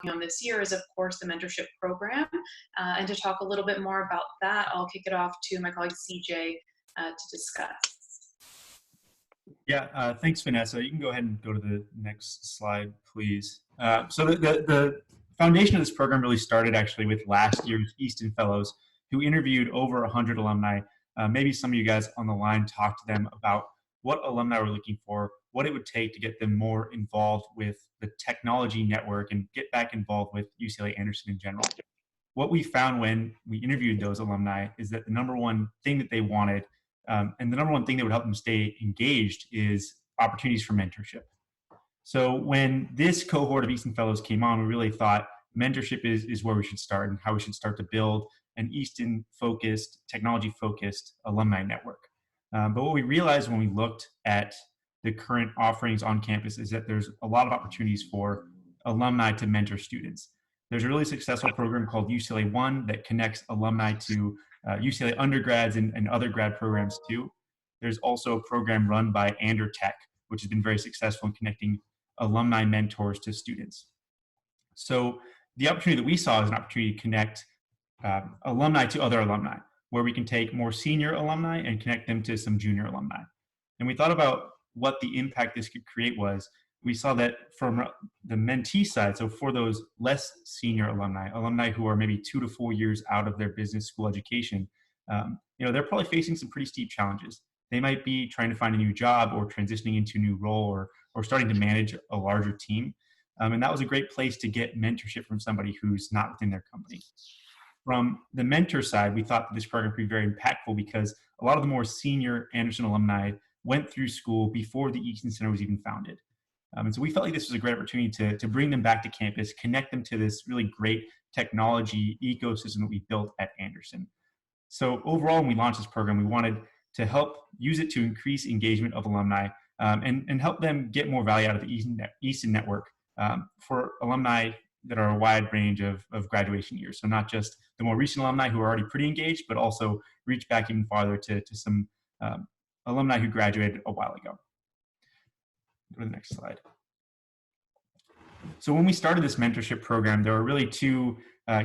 on this year is, of course, the mentorship program. And to talk a little bit more about that, I'll kick it off to my colleague CJ to discuss. Yeah, thanks, Vanessa. You can go ahead and go to the next slide, please. So the foundation of this program really started actually with last year's Easton Fellows, who interviewed over 100 alumni. Maybe some of you guys on the line talked to them about what alumni were looking for, what it would take to get them more involved with the technology network and get back involved with UCLA Anderson in general. What we found when we interviewed those alumni is that the number one thing that they wanted, and the number one thing that would help them stay engaged, is opportunities for mentorship. So when this cohort of Easton Fellows came on, we really thought mentorship is where we should start and how we should start to build an Easton-focused, technology-focused alumni network. But what we realized when we looked at the current offerings on campus is that there's a lot of opportunities for alumni to mentor students. There's a really successful program called UCLA One that connects alumni to UCLA undergrads and other grad programs too. There's also a program run by Ander Tech, which has been very successful in connecting alumni mentors to students. So the opportunity that we saw is an opportunity to connect alumni to other alumni, where we can take more senior alumni and connect them to some junior alumni. And we thought about what the impact this could create was. We saw that from the mentee side, so for those less senior alumni who are maybe 2 to 4 years out of their business school education, they're probably facing some pretty steep challenges. They might be trying to find a new job or transitioning into a new role or starting to manage a larger team. And that was a great place to get mentorship from somebody who's not within their company. From the mentor side, we thought that this program could be very impactful because a lot of the more senior Anderson alumni went through school before the Easton Center was even founded. And so we felt like this was a great opportunity to bring them back to campus, connect them to this really great technology ecosystem that we built at Anderson. So overall, when we launched this program, we wanted to help use it to increase engagement of alumni and help them get more value out of the Easton network for alumni that are a wide range of graduation years. So not just the more recent alumni who are already pretty engaged, but also reach back even farther to some alumni who graduated a while ago. Go to the next slide. So when we started this mentorship program, there were really two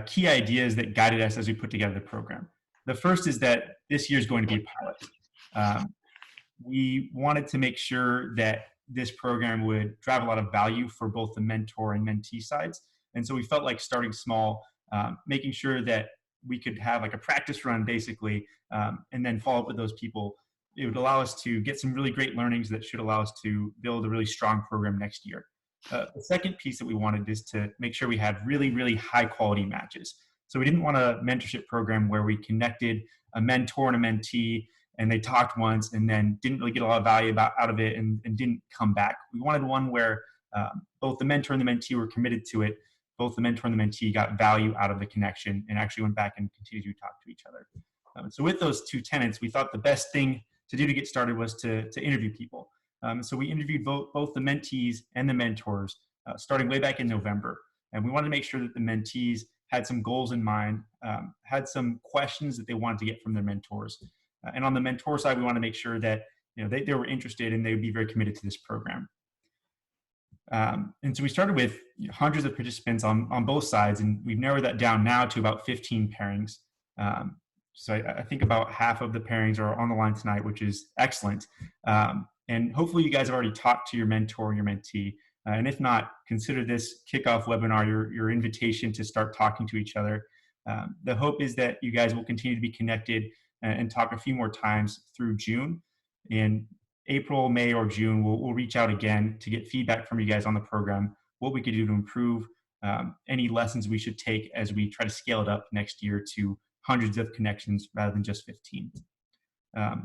key ideas that guided us as we put together the program. The first is that this year is going to be a pilot. We wanted to make sure that this program would drive a lot of value for both the mentor and mentee sides. And so we felt like starting small, making sure that we could have like a practice run basically, and then follow up with those people. It would allow us to get some really great learnings that should allow us to build a really strong program next year. The second piece that we wanted is to make sure we had really, really high quality matches. So we didn't want a mentorship program where we connected a mentor and a mentee and they talked once and then didn't really get a lot of value out of it and didn't come back. We wanted one where both the mentor and the mentee were committed to it. Both the mentor and the mentee got value out of the connection and actually went back and continued to talk to each other. So with those two tenets, we thought the best thing to do to get started was to interview people. So we interviewed both the mentees and the mentors starting way back in November. And we wanted to make sure that the mentees had some goals in mind, had some questions that they wanted to get from their mentors. And on the mentor side, we wanted to make sure that they were interested and they would be very committed to this program. And so we started with hundreds of participants on both sides, and we've narrowed that down now to about 15 pairings. So I think about half of the pairings are on the line tonight, which is excellent. And hopefully you guys have already talked to your mentor and your mentee. And if not, consider this kickoff webinar your invitation to start talking to each other. The hope is that you guys will continue to be connected and talk a few more times through June. In April, May, or June, we'll reach out again to get feedback from you guys on the program, what we could do to improve, any lessons we should take as we try to scale it up next year to hundreds of connections rather than just 15.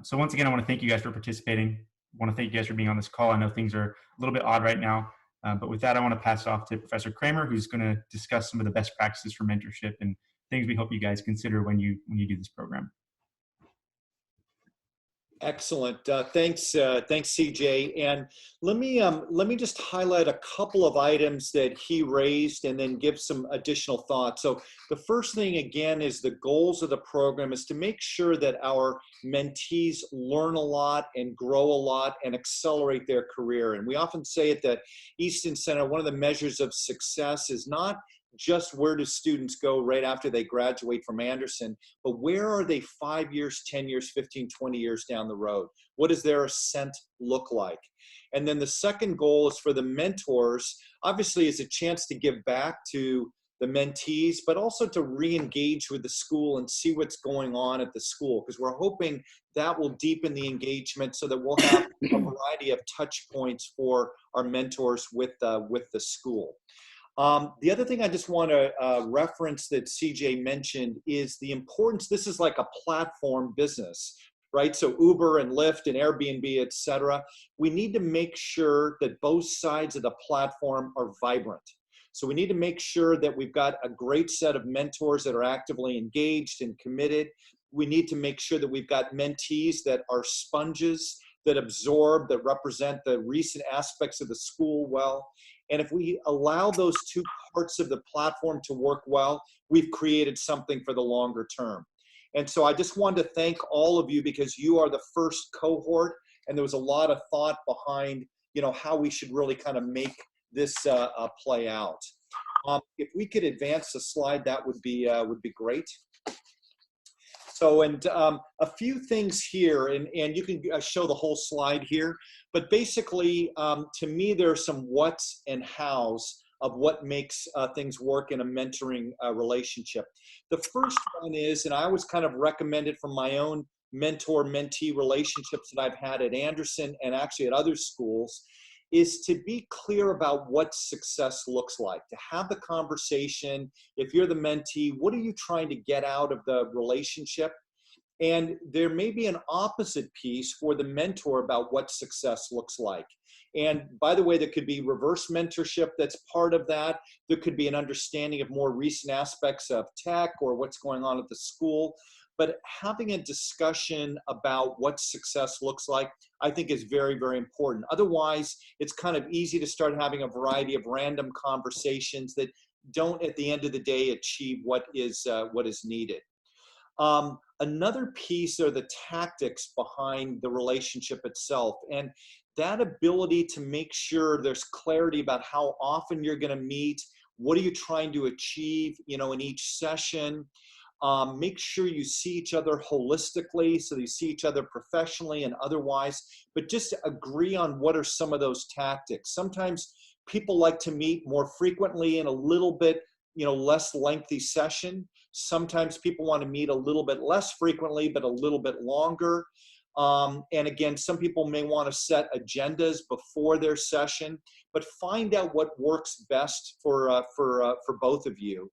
So once again, I want to thank you guys for participating. I want to thank you guys for being on this call. I know things are a little bit odd right now, but with that, I want to pass it off to Professor Kramer, who's going to discuss some of the best practices for mentorship and things we hope you guys consider when you do this program. Excellent. Thanks, CJ. And let me just highlight a couple of items that he raised and then give some additional thoughts. So the first thing, again, is the goals of the program is to make sure that our mentees learn a lot and grow a lot and accelerate their career. And we often say at the Easton Center, one of the measures of success is not just where do students go right after they graduate from Anderson, but where are they 5 years, 10 years, 15, 20 years down the road? What does their ascent look like? And then the second goal is for the mentors, obviously is a chance to give back to the mentees, but also to re-engage with the school and see what's going on at the school, because we're hoping that will deepen the engagement so that we'll have a variety of touch points for our mentors with the school. The other thing I just want to reference that CJ mentioned is the importance. This is like a platform business, right? So Uber and Lyft and Airbnb, et cetera. We need to make sure that both sides of the platform are vibrant. So we need to make sure that we've got a great set of mentors that are actively engaged and committed. We need to make sure that we've got mentees that are sponges, that absorb, that represent the recent aspects of the school well. And if we allow those two parts of the platform to work well, we've created something for the longer term. And so I just wanted to thank all of you, because you are the first cohort, and there was a lot of thought behind, how we should really kind of make this play out. If we could advance the slide, that would be great. So, and a few things here, and you can show the whole slide here, but basically, to me, there are some whats and hows of what makes things work in a mentoring relationship. The first one is, and I always kind of recommend it from my own mentor-mentee relationships that I've had at Anderson and actually at other schools, is to be clear about what success looks like, to have the conversation. If you're the mentee, what are you trying to get out of the relationship? And there may be an opposite piece for the mentor about what success looks like. And by the way, there could be reverse mentorship that's part of that. There could be an understanding of more recent aspects of tech or what's going on at the school. But having a discussion about what success looks like, I think, is very, very important. Otherwise, it's kind of easy to start having a variety of random conversations that don't, at the end of the day, achieve what is needed. Another piece are the tactics behind the relationship itself, and that ability to make sure there's clarity about how often you're going to meet, what are you trying to achieve, in each session. Make sure you see each other holistically, so you see each other professionally and otherwise, but just agree on what are some of those tactics. Sometimes people like to meet more frequently in a little bit, less lengthy session. Sometimes people want to meet a little bit less frequently, but a little bit longer. And again, some people may want to set agendas before their session, but find out what works best for both of you.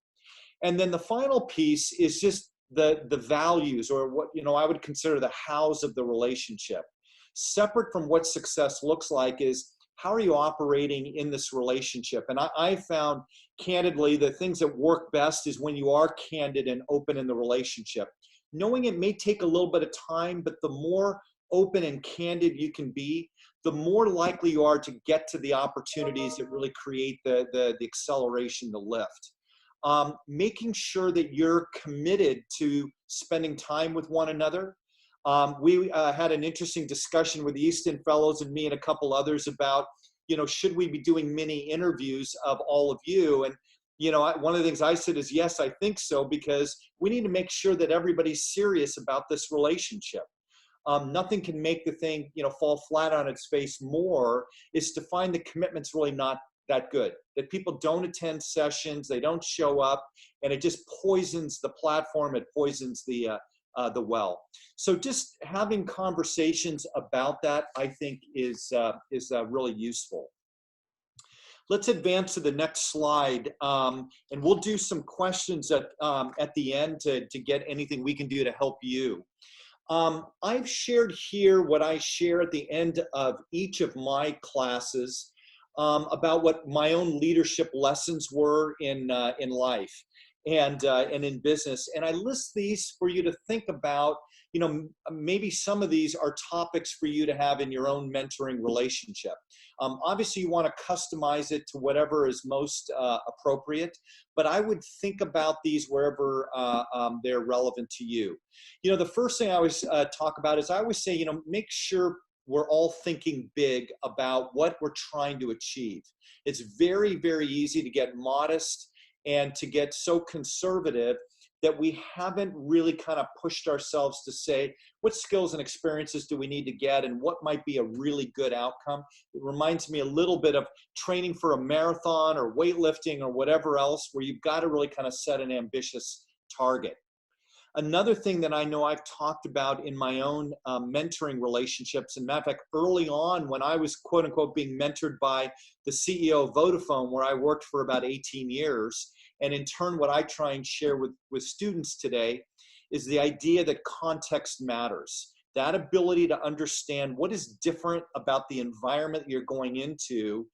And then the final piece is just the values, or what I would consider the hows of the relationship. Separate from what success looks like is, how are you operating in this relationship? And I found, candidly, the things that work best is when you are candid and open in the relationship. Knowing it may take a little bit of time, but the more open and candid you can be, the more likely you are to get to the opportunities that really create the acceleration, the lift. Making sure that you're committed to spending time with one another. We had an interesting discussion with the Easton Fellows and me and a couple others about, should we be doing mini interviews of all of you? And, one of the things I said is, yes, I think so, because we need to make sure that everybody's serious about this relationship. Nothing can make the thing, fall flat on its face more, is to find the commitment's really not that good, that people don't attend sessions, they don't show up, and it just poisons the platform, it poisons the well. So just having conversations about that, I think, is really useful. Let's advance to the next slide, and we'll do some questions at the end to get anything we can do to help you. I've shared here what I share at the end of each of my classes about what my own leadership lessons were in life and in business. And I list these for you to think about. Maybe some of these are topics for you to have in your own mentoring relationship. Obviously, you want to customize it to whatever is most appropriate, but I would think about these wherever they're relevant to you. The first thing I always talk about is, I always say, make sure we're all thinking big about what we're trying to achieve. It's very, very easy to get modest and to get so conservative that we haven't really kind of pushed ourselves to say, what skills and experiences do we need to get and what might be a really good outcome? It reminds me a little bit of training for a marathon or weightlifting or whatever else, where you've got to really kind of set an ambitious target. Another thing that I know I've talked about in my own mentoring relationships, and matter of fact, early on when I was quote unquote being mentored by the CEO of Vodafone, where I worked for about 18 years, and in turn what I try and share with students today is the idea that context matters. That ability to understand what is different about the environment you're going into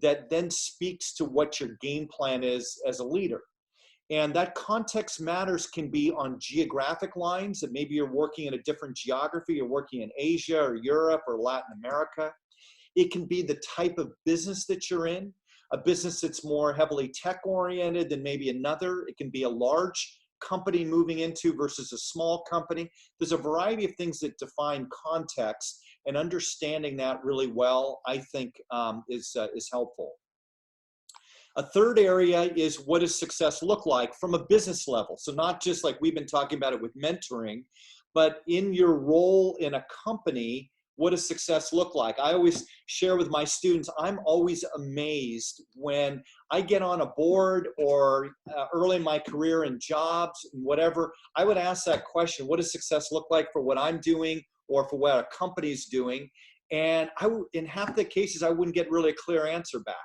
that then speaks to what your game plan is as a leader. And that context matters can be on geographic lines, that maybe you're working in a different geography, you're working in Asia or Europe or Latin America. It can be the type of business that you're in, a business that's more heavily tech oriented than maybe another. It can be a large company moving into versus a small company. There's a variety of things that define context, and understanding that really well, I think, is helpful. A third area is, what does success look like from a business level? So not just like we've been talking about it with mentoring, but in your role in a company, what does success look like? I always share with my students, I'm always amazed when I get on a board or early in my career in jobs and whatever, I would ask that question, what does success look like for what I'm doing or for what a company's doing? And in half the cases, I wouldn't get really a clear answer back.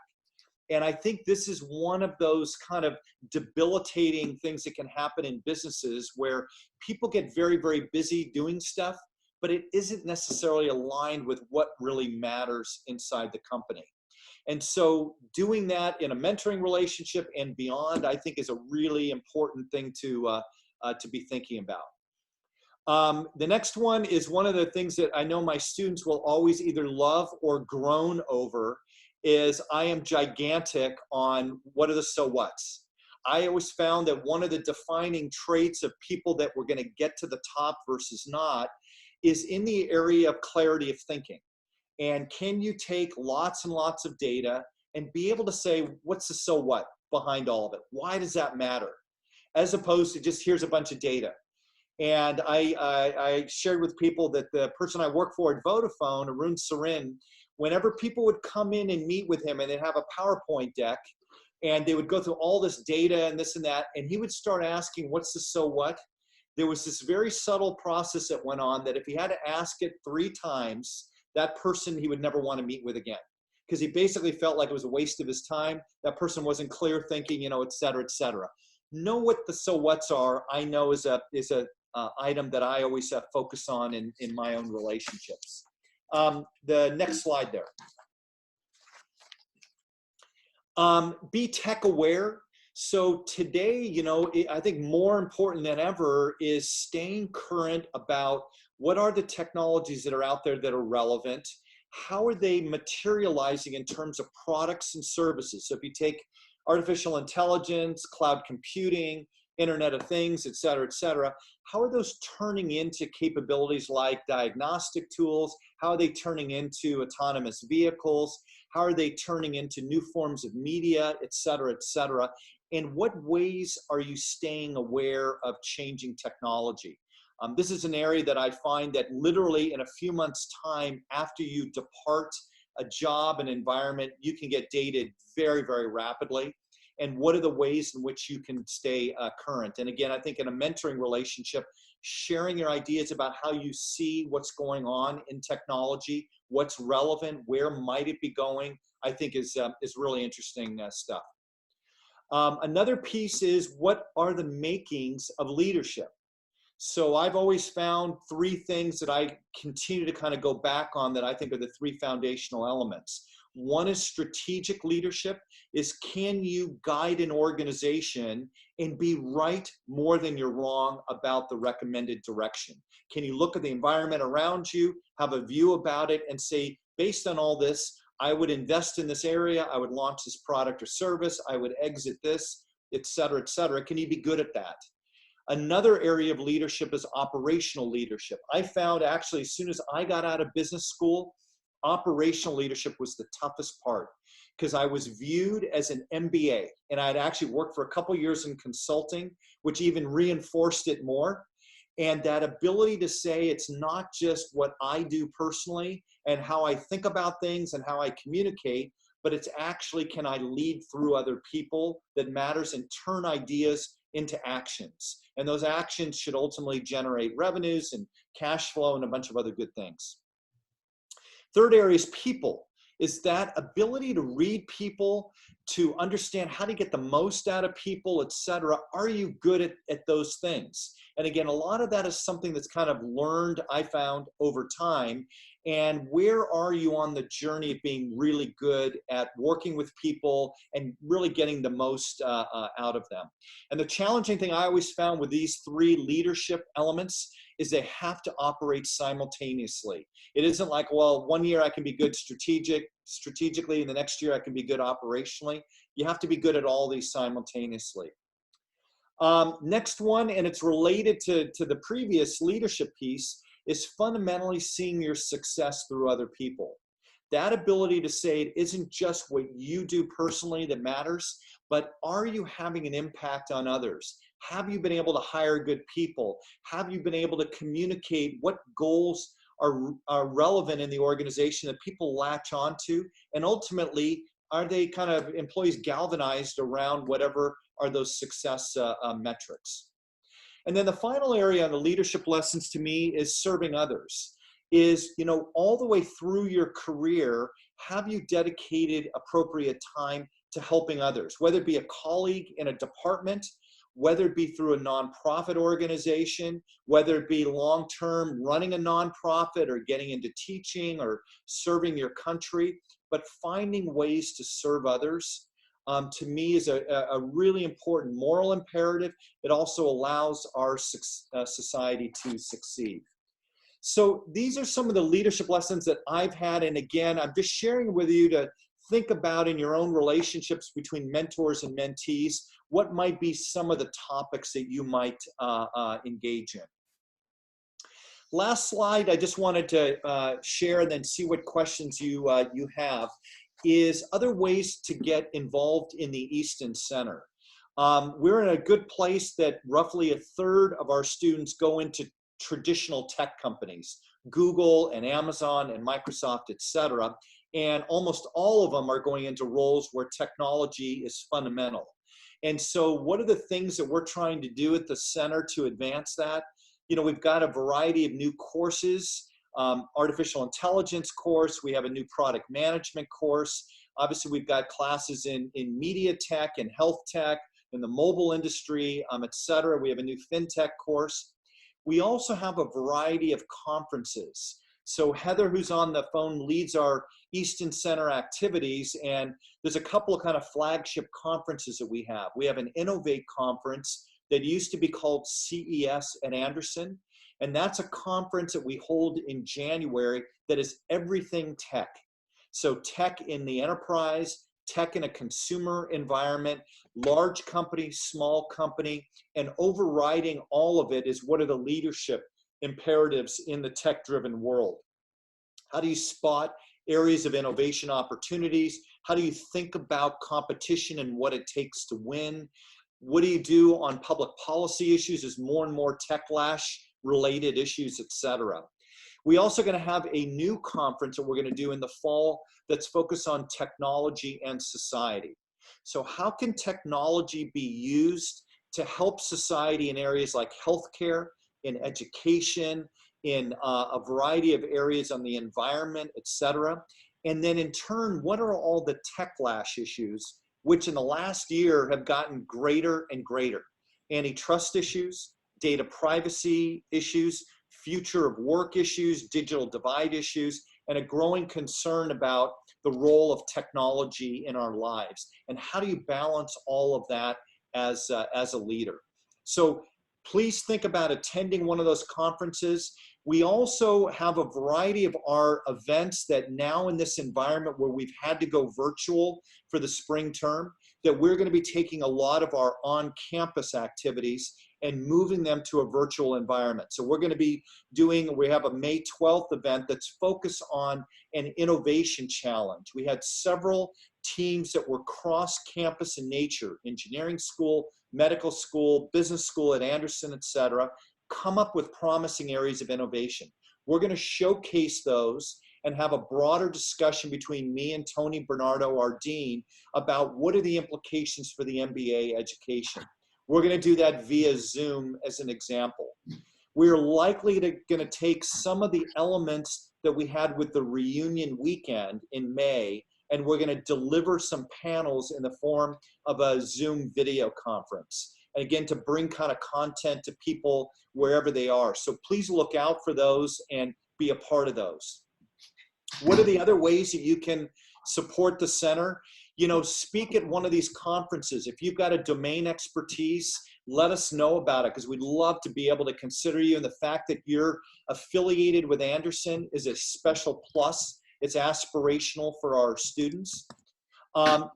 And I think this is one of those kind of debilitating things that can happen in businesses where people get very, very busy doing stuff, but it isn't necessarily aligned with what really matters inside the company. And so doing that in a mentoring relationship and beyond, I think is a really important thing to be thinking about. The next one is one of the things that I know my students will always either love or groan over, is I am gigantic on what are the so whats. I always found that one of the defining traits of people that were going to get to the top versus not is in the area of clarity of thinking. And can you take lots and lots of data and be able to say, what's the so what behind all of it? Why does that matter? As opposed to just, here's a bunch of data. And I shared with people that the person I work for at Vodafone, Arun Sarin, whenever people would come in and meet with him and they'd have a PowerPoint deck and they would go through all this data and this and that, and he would start asking, what's the so what? There was this very subtle process that went on that if he had to ask it 3 times, that person he would never want to meet with again. Because he basically felt like it was a waste of his time. That person wasn't clear thinking, et cetera, et cetera. Know what the so whats are, I know is a item that I always focus on in my own relationships. The next slide there. Be tech aware. So today, I think more important than ever is staying current about what are the technologies that are out there that are relevant. How are they materializing in terms of products and services? So if you take artificial intelligence, cloud computing, Internet of Things, et cetera, how are those turning into capabilities like diagnostic tools? How are they turning into autonomous vehicles? How are they turning into new forms of media, et cetera, and what ways are you staying aware of changing technology? This is an area that I find that literally in a few months' time after you depart a job and environment, you can get dated very, very rapidly. And what are the ways in which you can stay current? And again, I think in a mentoring relationship, sharing your ideas about how you see what's going on in technology, what's relevant, where might it be going, I think is really interesting stuff. Another piece is, what are the makings of leadership? So I've always found 3 things that I continue to kind of go back on that I think are the 3 foundational elements. One is strategic leadership, is can you guide an organization and be right more than you're wrong about the recommended direction? Can you look at the environment around you, have a view about it, and say, based on all this, I would invest in this area, I would launch this product or service, I would exit this, et cetera, et cetera. Can you be good at that? Another area of leadership is operational leadership. I found actually as soon as I got out of business school, operational leadership was the toughest part, because I was viewed as an MBA, and I'd actually worked for a couple years in consulting, which even reinforced it more. And that ability to say it's not just what I do personally and how I think about things and how I communicate, but it's actually, can I lead through other people that matters and turn ideas into actions. And those actions should ultimately generate revenues and cash flow and a bunch of other good things. Third area is people, is that ability to read people, to understand how to get the most out of people, etc. Are you good at those things? And again, a lot of that is something that's kind of learned, I found, over time. And where are you on the journey of being really good at working with people and really getting the most out of them? And the challenging thing I always found with these three leadership elements is they have to operate simultaneously. It isn't like, well, one year I can be good strategically, and the next year I can be good operationally. You have to be good at all these simultaneously. Next one, and it's related to the previous leadership piece, is fundamentally seeing your success through other people. That ability to say it isn't just what you do personally that matters, but are you having an impact on others? Have you been able to hire good people? Have you been able to communicate what goals are relevant in the organization that people latch onto? And ultimately, are they kind of employees galvanized around whatever are those success metrics? And then the final area on the leadership lessons to me is serving others. Is, you know, all the way through your career, have you dedicated appropriate time to helping others, whether it be a colleague in a department, whether it be through a nonprofit organization, whether it be long-term running a nonprofit or getting into teaching or serving your country, but finding ways to serve others, to me is a really important moral imperative. It also allows our society to succeed. So these are some of the leadership lessons that I've had. And again, I'm just sharing with you to think about in your own relationships between mentors and mentees, what might be some of the topics that you might engage in. Last slide, I just wanted to share and then see what questions you have, is other ways to get involved in the Easton Center. We're in a good place that roughly a third of our students go into traditional tech companies, Google and Amazon and Microsoft, etc. And almost all of them are going into roles where technology is fundamental. And so what are the things that we're trying to do at the center to advance that? You know, we've got a variety of new courses, artificial intelligence course. We have a new product management course. Obviously, we've got classes in media tech and health tech, in the mobile industry, et cetera. We have a new fintech course. We also have a variety of conferences. So Heather, who's on the phone, leads our Easton Center activities, and there's a couple of kind of flagship conferences that we have. We have an Innovate conference that used to be called CES at Anderson, and that's a conference that we hold in January that is everything tech. So tech in the enterprise, tech in a consumer environment, large company, small company, and overriding all of it is what are the leadership imperatives in the tech-driven world. How do you spot areas of innovation opportunities? How do you think about competition and what it takes to win? What do you do on public policy issues as more and more techlash related issues, et cetera? We also going to have a new conference that we're going to do in the fall that's focused on technology and society. So how can technology be used to help society in areas like healthcare, in education, in a variety of areas on the environment, et cetera? And then in turn, what are all the techlash issues, which in the last year have gotten greater and greater? Antitrust issues, data privacy issues, future of work issues, digital divide issues, and a growing concern about the role of technology in our lives. And how do you balance all of that as a leader? So please think about attending one of those conferences. We also have a variety of our events that now in this environment where we've had to go virtual for the spring term, that we're going to be taking a lot of our on-campus activities and moving them to a virtual environment. So we're going to be we have a May 12th event that's focused on an innovation challenge. We had several teams that were cross-campus in nature, engineering school, medical school, business school at Anderson, et cetera, come up with promising areas of innovation. We're going to showcase those and have a broader discussion between me and Tony Bernardo, our dean, about what are the implications for the MBA education. We're going to do that via Zoom as an example. We're likely going to take some of the elements that we had with the reunion weekend in May, and we're going to deliver some panels in the form of a Zoom video conference. And again, to bring kind of content to people wherever they are. So please look out for those and be a part of those. What are the other ways that you can support the center? You know, speak at one of these conferences. If you've got a domain expertise, let us know about it, because we'd love to be able to consider you. And the fact that you're affiliated with Anderson is a special plus. It's aspirational for our students.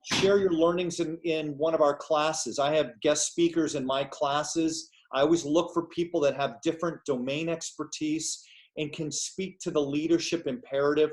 Share your learnings in one of our classes. I have guest speakers in my classes. I always look for people that have different domain expertise and can speak to the leadership imperative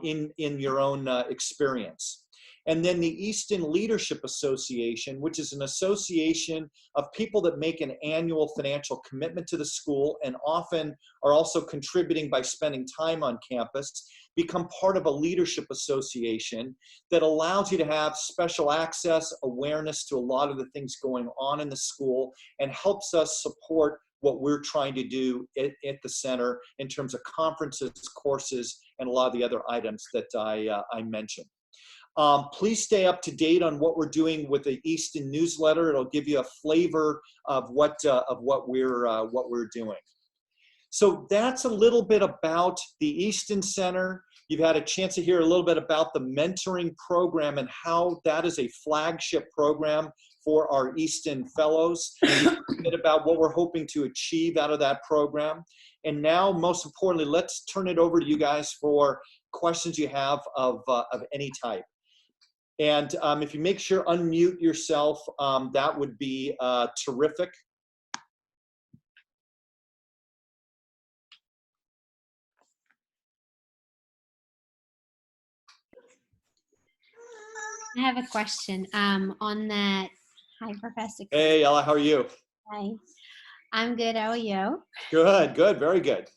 in your own experience. And then the Easton Leadership Association, which is an association of people that make an annual financial commitment to the school and often are also contributing by spending time on campus, become part of a leadership association that allows you to have special access, awareness to a lot of the things going on in the school, and helps us support what we're trying to do at the center in terms of conferences, courses, and a lot of the other items that I mentioned. Please stay up to date on what we're doing with the Easton newsletter. It'll give you a flavor of what we're doing. So that's a little bit about the Easton Center. You've had a chance to hear a little bit about the mentoring program and how that is a flagship program for our Easton Fellows, a bit about what we're hoping to achieve out of that program. And now, most importantly, let's turn it over to you guys for questions you have of any type. And if you make sure unmute yourself, that would be terrific. I have a question on that. Hi, Professor. Hey, Ella, how are you? Hi, I'm good. How are you? Good, good, very good.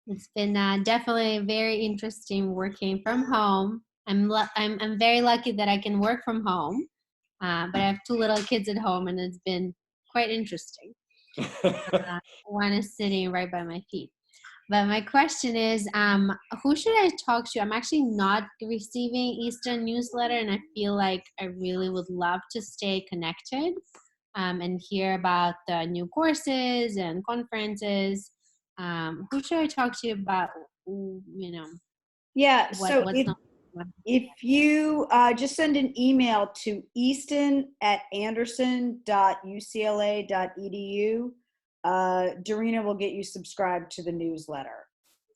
It's been definitely very interesting working from home. I'm very lucky that I can work from home, but I have 2 little kids at home, and it's been quite interesting. One is sitting right by my feet. But my question is, who should I talk to? I'm actually not receiving Easton newsletter, and I feel like I really would love to stay connected and hear about the new courses and conferences. Who should I talk to about, Yeah, so what's if you just send an email to easton@anderson.ucla.edu, Dorina will get you subscribed to the newsletter.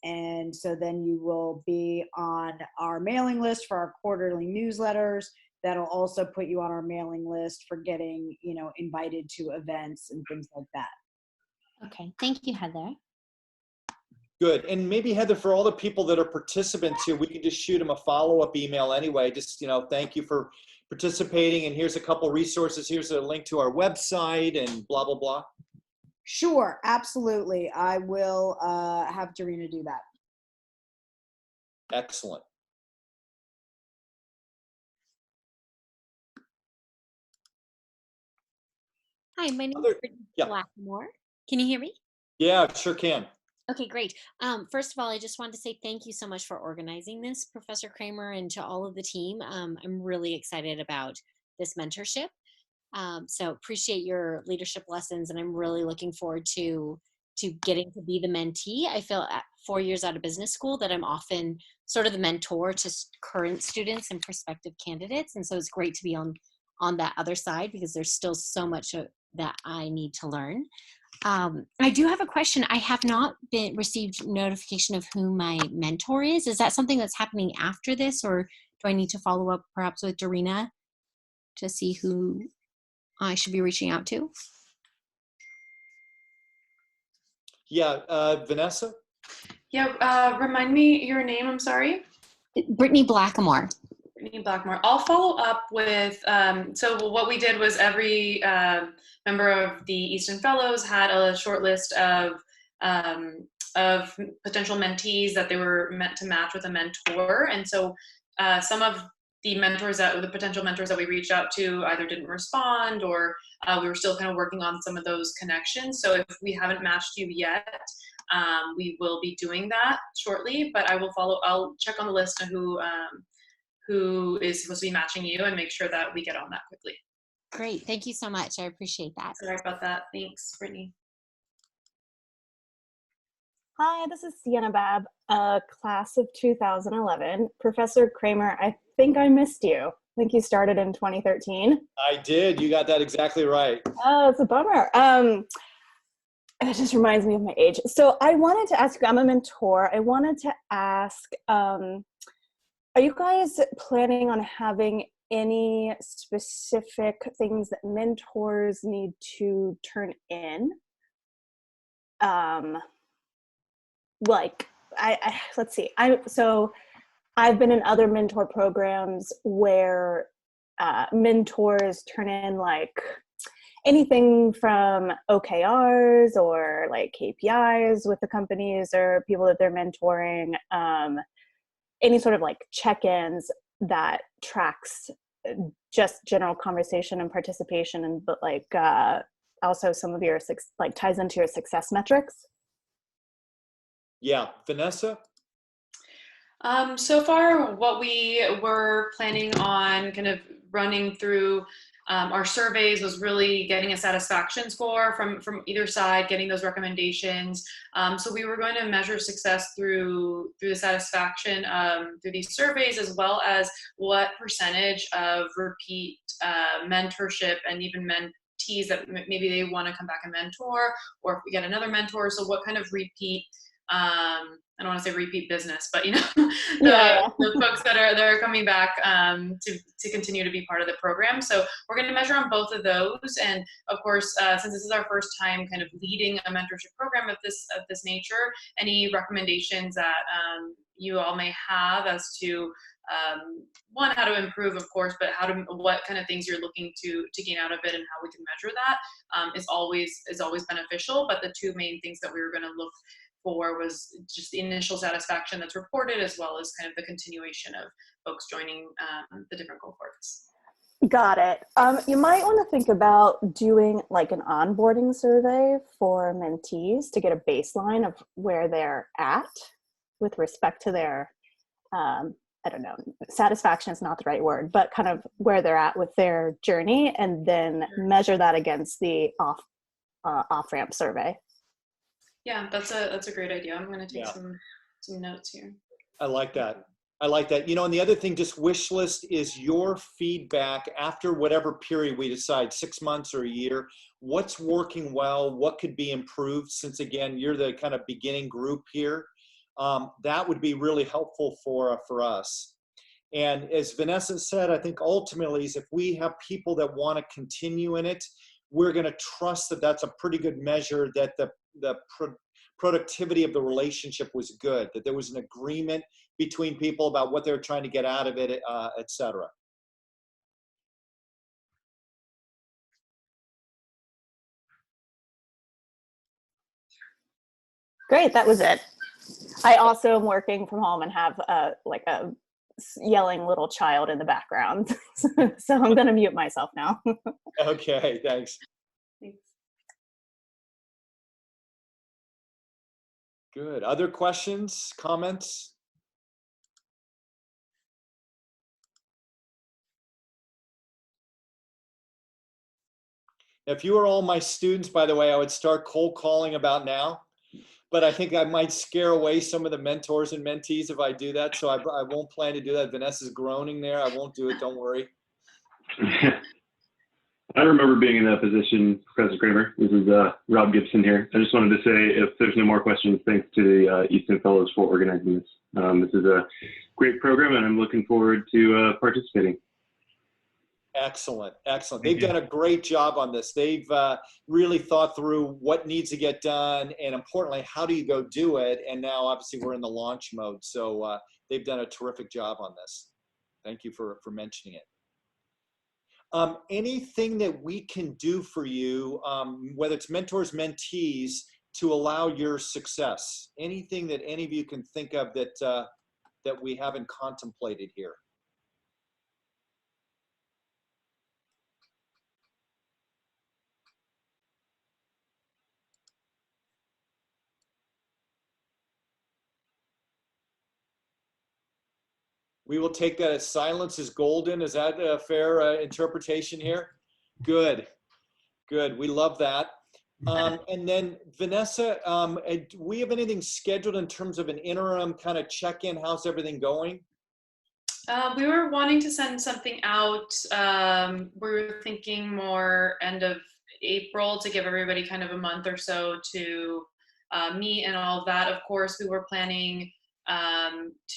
And so then you will be on our mailing list for our quarterly newsletters. That'll also put you on our mailing list for getting, invited to events and things like that. Okay, thank you, Heather. Good. And maybe, Heather, for all the people that are participants here, we can just shoot them a follow-up email anyway. Just, thank you for participating. And here's a couple resources. Here's a link to our website and blah, blah, blah. Sure, absolutely. I will have Dorina do that. Excellent. Hi, my name is Brittany Blackmore. Can you hear me? Yeah, sure can. Okay, great. First of all, I just wanted to say thank you so much for organizing this, Professor Kramer, and to all of the team. I'm really excited about this mentorship. So appreciate your leadership lessons, and I'm really looking forward to getting to be the mentee. I feel at 4 years out of business school that I'm often sort of the mentor to current students and prospective candidates, and so it's great to be on that other side because there's still so much that I need to learn. I do have a question. I have not received notification of who my mentor is. Is that something that's happening after this, or do I need to follow up perhaps with Dorina to see who I should be reaching out to? Yeah, Vanessa? Yeah, remind me your name, I'm sorry. Brittany Blackamore. Brittany Blackmore. I'll follow up with, so what we did was every member of the Easton Fellows had a short list of potential mentees that they were meant to match with a mentor. And so some of the potential mentors that we reached out to either didn't respond, or we were still kind of working on some of those connections. So if we haven't matched you yet, we will be doing that shortly, but I'll check on the list of who is supposed to be matching you and make sure that we get on that quickly. Great. Thank you so much. I appreciate that. Sorry about that. Thanks, Brittany. Hi, this is Sienna Babb, class of 2011. Professor Kramer, I think I missed you. I think you started in 2013. I did. You got that exactly right. Oh, it's a bummer. It just reminds me of my age. So I wanted to ask you, I'm a mentor. I wanted to ask, are you guys planning on having any specific things that mentors need to turn in? Like, let's see. I've been in other mentor programs where mentors turn in like anything from OKRs or like KPIs with the companies or people that they're mentoring, any sort of like check-ins that tracks just general conversation and participation, but like also some of your ties into your success metrics. Yeah, Vanessa? So far, what we were planning on kind of running through our surveys was really getting a satisfaction score from either side, getting those recommendations. So we were going to measure success through the satisfaction through these surveys, as well as what percentage of repeat mentorship and even mentees that maybe they want to come back and mentor, or if we get another mentor. So what kind of repeat, I don't want to say repeat business, but the folks that are coming back to continue to be part of the program. So we're going to measure on both of those, and of course, since this is our first time kind of leading a mentorship program of this nature, any recommendations that you all may have as to one, how to improve, of course, but what kind of things you're looking to gain out of it and how we can measure that is always beneficial. But the two main things that we were going to look for was just the initial satisfaction that's reported, as well as kind of the continuation of folks joining the different cohorts. Got it. You might want to think about doing like an onboarding survey for mentees to get a baseline of where they're at with respect to their, I don't know, satisfaction is not the right word, but kind of where they're at with their journey, and then measure that against the off-ramp survey. Yeah, that's a great idea. I'm going to take some notes here. I like that. I like that. And the other thing, just wish list is your feedback after whatever period we decide, 6 months or a year. What's working well? What could be improved? Since again, you're the kind of beginning group here. That would be really helpful for us. And as Vanessa said, I think ultimately is if we have people that want to continue in it, we're going to trust that that's a pretty good measure that the productivity of the relationship was good, that there was an agreement between people about what they're trying to get out of it, et cetera. Great, that was it. I also am working from home and have a yelling little child in the background. So I'm going to mute myself now. Okay, thanks. Thanks. Good. Other questions, comments? If you were all my students, by the way, I would start cold calling about now, but I think I might scare away some of the mentors and mentees if I do that. So I won't plan to do that. Vanessa's groaning there. I won't do it. Don't worry. I remember being in that position, Professor Kramer. This is Rob Gibson here. I just wanted to say, if there's no more questions, thanks to the Easton Fellows for organizing this. This is a great program, and I'm looking forward to participating. Excellent, excellent. Thank They've you. done a great job on this. They've really thought through what needs to get done, and importantly, how do you go do it? And now, obviously, we're in the launch mode. So they've done a terrific job on this. Thank you for mentioning it. Anything that we can do for you, whether it's mentors, mentees, to allow your success? Anything that any of you can think of that that we haven't contemplated here? We will take that as silence is golden. Is that a fair interpretation here? Good, good. We love that. And then Vanessa, do we have anything scheduled in terms of an interim kind of check-in? How's everything going? We were wanting to send something out. We were thinking more end of April to give everybody kind of a month or so to meet and all of that. Of course, we were planning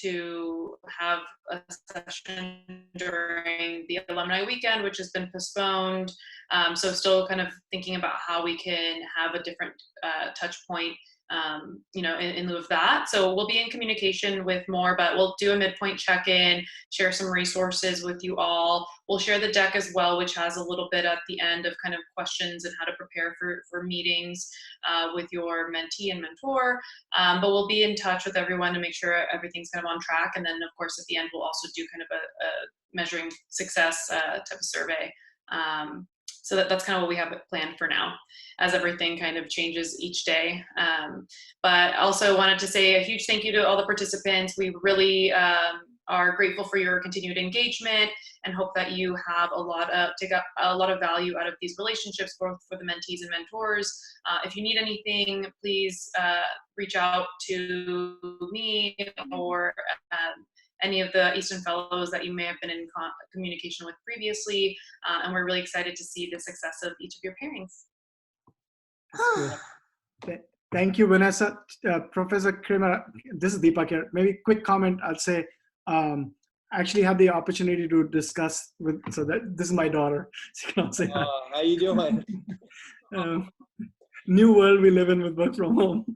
to have a session during the alumni weekend, which has been postponed. So still kind of thinking about how we can have a different touch point, you know, in lieu of that. So we'll be in communication with more, but we'll do a midpoint check-in, share some resources with you all. We'll share the deck as well, which has a little bit at the end of kind of questions and how to prepare for meetings with your mentee and mentor. But we'll be in touch with everyone to make sure everything's kind of on track. And then of course, at the end, we'll also do kind of a measuring success type of survey. So that's kind of what we have planned for now, as everything kind of changes each day. But also wanted to say a huge thank you to all the participants. We really are grateful for your continued engagement and hope that you have take a lot of value out of these relationships, both for the mentees and mentors. If you need anything, please reach out to me or any of the Easton Fellows that you may have been in communication with previously. And we're really excited to see the success of each of your pairings. Thank you, Vanessa. Professor Kramer, this is Deepak here. Maybe quick comment, I'll say, I actually had the opportunity to discuss with, so that this is my daughter. So you can all say hi. How you doing? New world we live in with work from home.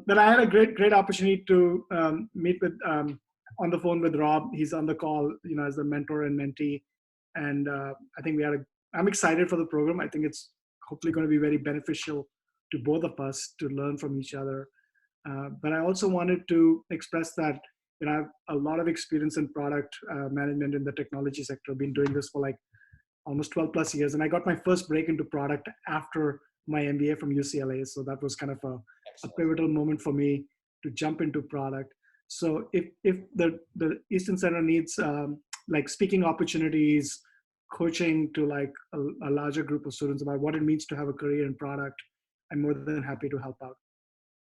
But I had a great opportunity to meet with on the phone with Rob. He's on the call, you know, as the mentor and mentee, and I think I'm excited for the program. I think it's hopefully going to be very beneficial to both of us to learn from each other. But I also wanted to express that, you know, I have a lot of experience in product management in the technology sector. I've been doing this for like almost 12 plus years, and I got my first break into product after my MBA from UCLA. So that was kind of a pivotal moment for me to jump into product. So if the Easton Center needs like speaking opportunities, coaching to like a larger group of students about what it means to have a career in product, I'm more than happy to help out.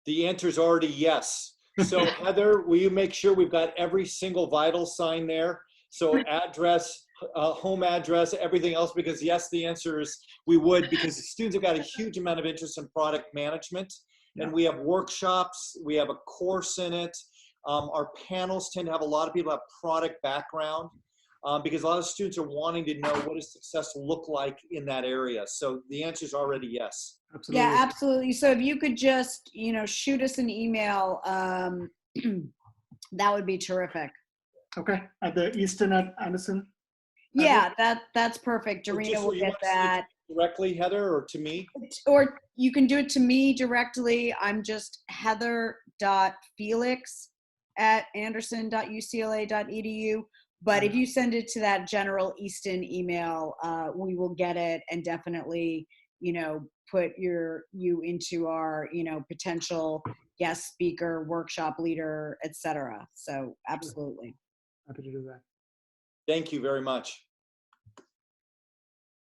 The answer is already yes. So Heather, will you make sure we've got every single vital sign there? So address, home address, everything else, because yes, the answer is we would, because the students have got a huge amount of interest in product management. And we have workshops, we have a course in it. Our panels tend to have a lot of people have product background because a lot of students are wanting to know what does success look like in that area. So the answer is already yes. Absolutely. Yeah, absolutely. So if you could just, you know, shoot us an email, that would be terrific. Okay, at the Easton at Anderson. Yeah, that's perfect. Dorina will get that. Directly, Heather, or to me? Or you can do it to me directly. I'm just heather.felix@anderson.ucla.edu. But if you send it to that general Easton email, we will get it and definitely, you know, put you into our, you know, potential guest speaker, workshop leader, etc. So absolutely. Happy to do that. Thank you very much.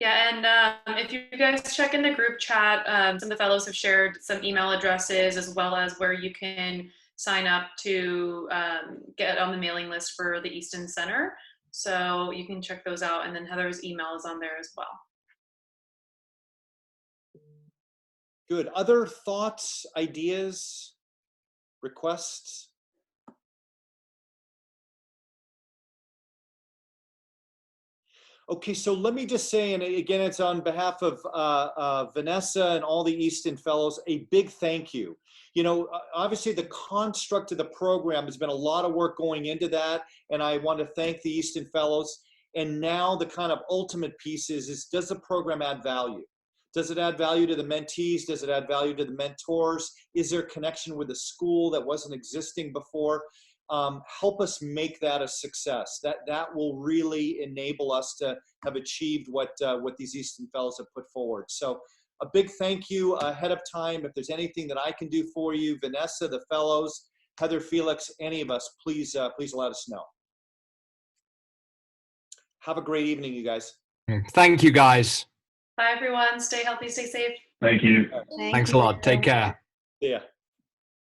Yeah, and if you guys check in the group chat, some of the fellows have shared some email addresses as well as where you can sign up to get on the mailing list for the Easton Center. So you can check those out, and then Heather's email is on there as well. Good. Other thoughts, ideas, requests? Okay, so let me just say, and again, it's on behalf of Vanessa and all the Easton Fellows, a big thank you. You know, obviously the construct of the program has been a lot of work going into that, and I want to thank the Easton Fellows. And now the kind of ultimate piece is does the program add value? Does it add value to the mentees? Does it add value to the mentors? Is there a connection with the school that wasn't existing before? Help us make that a success. That will really enable us to have achieved what these Easton Fellows have put forward. So a big thank you ahead of time. If there's anything that I can do for you, Vanessa, the Fellows, Heather, Felix, any of us, please let us know. Have a great evening, you guys. Thank you, guys. Bye, everyone. Stay healthy, stay safe. Thank you. Thank Thanks a you. lot. Take care. See ya.